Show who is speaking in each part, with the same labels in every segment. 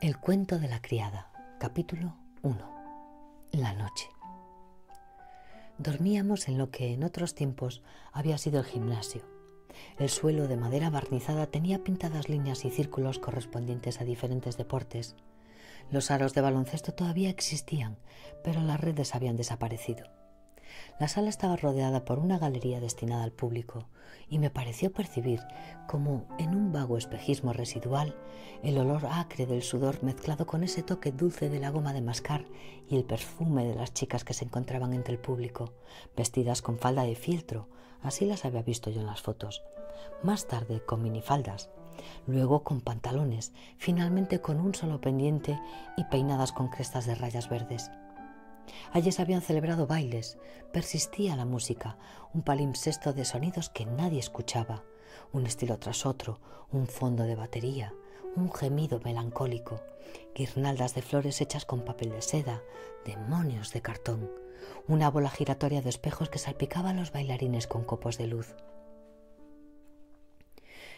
Speaker 1: El cuento de la criada, capítulo 1. La noche. Dormíamos en lo que en otros tiempos había sido el gimnasio. El suelo de madera barnizada tenía pintadas líneas y círculos correspondientes a diferentes deportes. Los aros de baloncesto todavía existían, pero las redes habían desaparecido. La sala estaba rodeada por una galería destinada al público y me pareció percibir, como en un vago espejismo residual, el olor acre del sudor mezclado con ese toque dulce de la goma de mascar y el perfume de las chicas que se encontraban entre el público, vestidas con falda de fieltro, así las había visto yo en las fotos. Más tarde con minifaldas, luego con pantalones, finalmente con un solo pendiente y peinadas con crestas de rayas verdes. Allí se habían celebrado bailes, persistía la música, un palimpsesto de sonidos que nadie escuchaba, un estilo tras otro, un fondo de batería, un gemido melancólico, guirnaldas de flores hechas con papel de seda, demonios de cartón, una bola giratoria de espejos que salpicaba a los bailarines con copos de luz.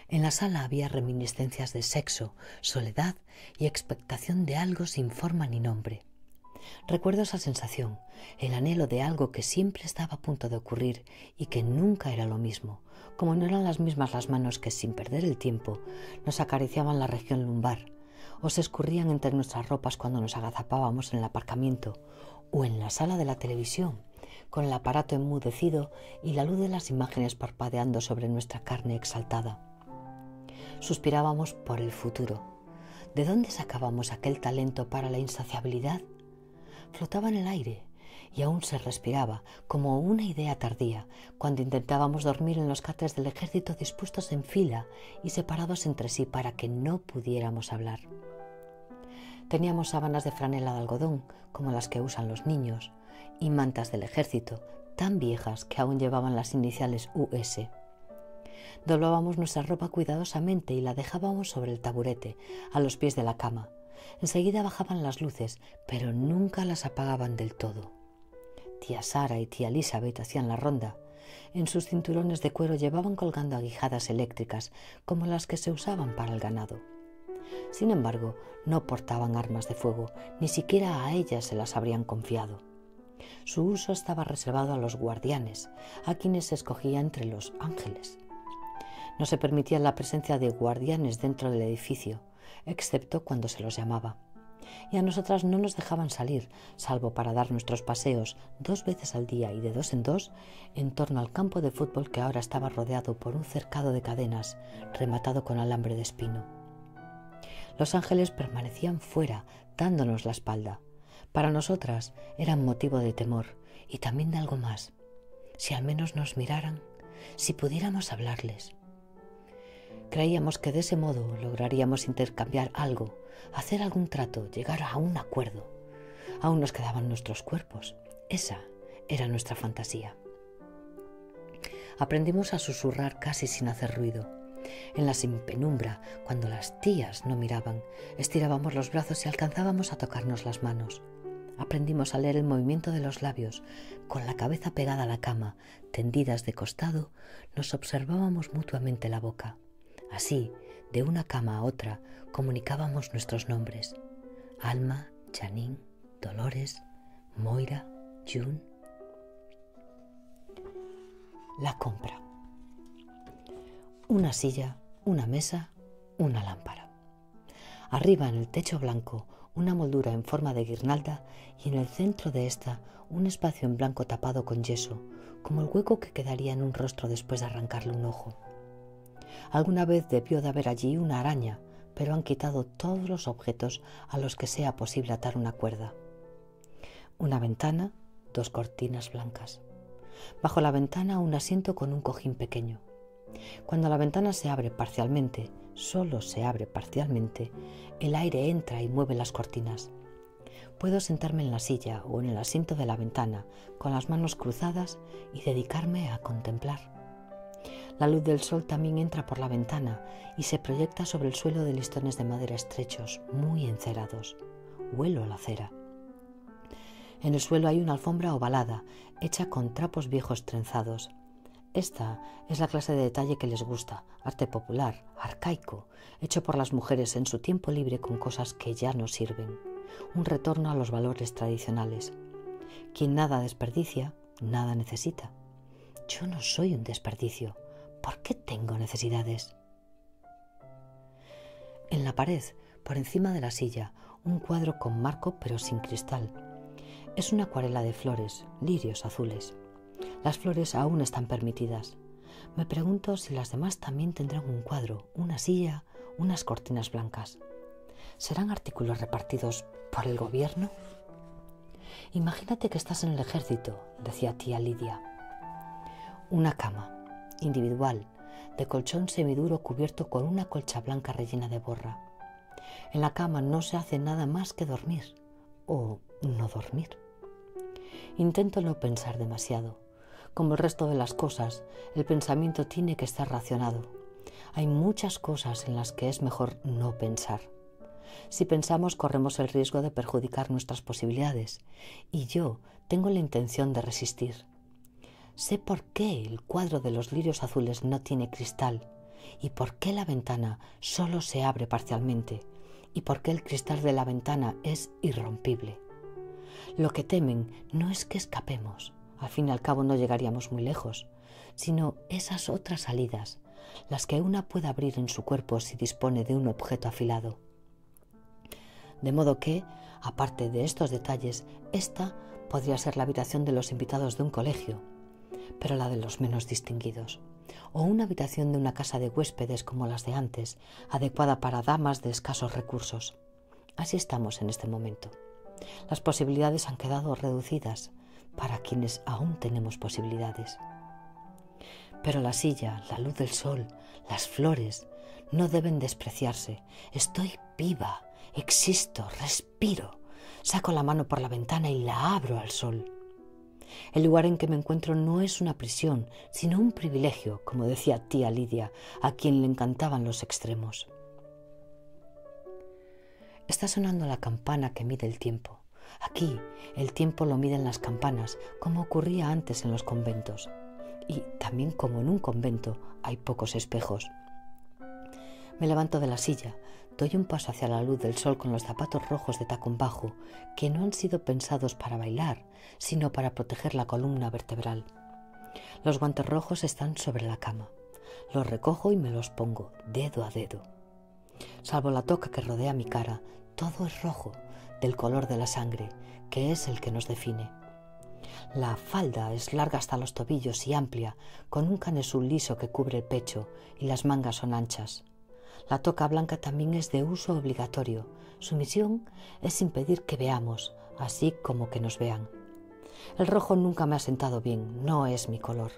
Speaker 1: En la sala había reminiscencias de sexo, soledad y expectación de algo sin forma ni nombre. Recuerdo esa sensación, el anhelo de algo que siempre estaba a punto de ocurrir y que nunca era lo mismo, como no eran las mismas las manos que, sin perder el tiempo, nos acariciaban la región lumbar, o se escurrían entre nuestras ropas cuando nos agazapábamos en el aparcamiento, o en la sala de la televisión, con el aparato enmudecido y la luz de las imágenes parpadeando sobre nuestra carne exaltada. Suspirábamos por el futuro. ¿De dónde sacábamos aquel talento para la insaciabilidad? Flotaba en el aire y aún se respiraba, como una idea tardía, cuando intentábamos dormir en los catres del ejército dispuestos en fila y separados entre sí para que no pudiéramos hablar. Teníamos sábanas de franela de algodón, como las que usan los niños, y mantas del ejército, tan viejas que aún llevaban las iniciales US. Doblábamos nuestra ropa cuidadosamente y la dejábamos sobre el taburete, a los pies de la cama. Enseguida bajaban las luces, pero nunca las apagaban del todo. Tía Sara y tía Elizabeth hacían la ronda. En sus cinturones de cuero llevaban colgando aguijadas eléctricas, como las que se usaban para el ganado. Sin embargo, no portaban armas de fuego, ni siquiera a ellas se las habrían confiado. Su uso estaba reservado a los guardianes, a quienes se escogía entre los ángeles. No se permitía la presencia de guardianes dentro del edificio, excepto cuando se los llamaba. Y a nosotras no nos dejaban salir, salvo para dar nuestros paseos 2 veces al día y de 2 en 2 en torno al campo de fútbol que ahora estaba rodeado por un cercado de cadenas, rematado con alambre de espino. Los ángeles permanecían fuera, dándonos la espalda. Para nosotras eran motivo de temor y también de algo más. Si al menos nos miraran, si pudiéramos hablarles. Creíamos que de ese modo lograríamos intercambiar algo, hacer algún trato, llegar a un acuerdo. Aún nos quedaban nuestros cuerpos. Esa era nuestra fantasía. Aprendimos a susurrar casi sin hacer ruido. En la penumbra, cuando las tías no miraban, estirábamos los brazos y alcanzábamos a tocarnos las manos. Aprendimos a leer el movimiento de los labios. Con la cabeza pegada a la cama, tendidas de costado, nos observábamos mutuamente la boca. Así, de una cama a otra, comunicábamos nuestros nombres. Alma, Janine, Dolores, Moira, June. La compra. Una silla, una mesa, una lámpara. Arriba, en el techo blanco, una moldura en forma de guirnalda y en el centro de esta un espacio en blanco tapado con yeso, como el hueco que quedaría en un rostro después de arrancarle un ojo. Alguna vez debió de haber allí una araña, pero han quitado todos los objetos a los que sea posible atar una cuerda. Una ventana, 2 cortinas blancas. Bajo la ventana un asiento con un cojín pequeño. Cuando la ventana se abre parcialmente, solo se abre parcialmente, el aire entra y mueve las cortinas. Puedo sentarme en la silla o en el asiento de la ventana, con las manos cruzadas y dedicarme a contemplar. La luz del sol también entra por la ventana y se proyecta sobre el suelo de listones de madera estrechos, muy encerados. Huelo a la cera. En el suelo hay una alfombra ovalada, hecha con trapos viejos trenzados. Esta es la clase de detalle que les gusta, arte popular, arcaico, hecho por las mujeres en su tiempo libre con cosas que ya no sirven. Un retorno a los valores tradicionales. Quien nada desperdicia, nada necesita. Yo no soy un desperdicio. ¿Por qué tengo necesidades? En la pared, por encima de la silla, un cuadro con marco pero sin cristal. Es una acuarela de flores, lirios azules. Las flores aún están permitidas. Me pregunto si las demás también tendrán un cuadro, una silla, unas cortinas blancas. ¿Serán artículos repartidos por el gobierno? Imagínate que estás en el ejército, decía tía Lidia. Una cama, individual, de colchón semiduro cubierto con una colcha blanca rellena de borra. En la cama no se hace nada más que dormir o no dormir. Intento no pensar demasiado. Como el resto de las cosas, el pensamiento tiene que estar racionado. Hay muchas cosas en las que es mejor no pensar. Si pensamos, corremos el riesgo de perjudicar nuestras posibilidades, y yo tengo la intención de resistir. Sé por qué el cuadro de los lirios azules no tiene cristal, y por qué la ventana solo se abre parcialmente, y por qué el cristal de la ventana es irrompible. Lo que temen no es que escapemos, al fin y al cabo no llegaríamos muy lejos, sino esas otras salidas, las que una puede abrir en su cuerpo si dispone de un objeto afilado. De modo que, aparte de estos detalles, esta podría ser la habitación de los invitados de un colegio, pero la de los menos distinguidos, o una habitación de una casa de huéspedes como las de antes, adecuada para damas de escasos recursos. Así estamos en este momento. Las posibilidades han quedado reducidas para quienes aún tenemos posibilidades. Pero la silla, la luz del sol, las flores, no deben despreciarse. Estoy viva, existo, respiro. Saco la mano por la ventana y la abro al sol. El lugar en que me encuentro no es una prisión, sino un privilegio, como decía tía Lidia, a quien le encantaban los extremos. Está sonando la campana que mide el tiempo. Aquí el tiempo lo miden las campanas, como ocurría antes en los conventos. Y también como en un convento hay pocos espejos. Me levanto de la silla, doy un paso hacia la luz del sol con los zapatos rojos de tacón bajo, que no han sido pensados para bailar, sino para proteger la columna vertebral. Los guantes rojos están sobre la cama. Los recojo y me los pongo, dedo a dedo. Salvo la toca que rodea mi cara, todo es rojo, del color de la sangre, que es el que nos define. La falda es larga hasta los tobillos y amplia, con un canesú liso que cubre el pecho, y las mangas son anchas. La toca blanca también es de uso obligatorio. Su misión es impedir que veamos, así como que nos vean. El rojo nunca me ha sentado bien, no es mi color.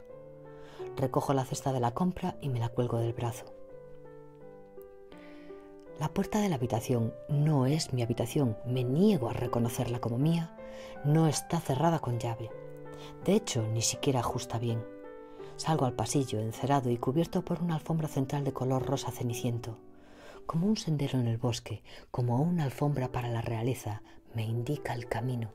Speaker 1: Recojo la cesta de la compra y me la cuelgo del brazo. La puerta de la habitación no es mi habitación, me niego a reconocerla como mía, no está cerrada con llave. De hecho, ni siquiera ajusta bien. Salgo al pasillo, encerado y cubierto por una alfombra central de color rosa ceniciento. Como un sendero en el bosque, como una alfombra para la realeza, me indica el camino.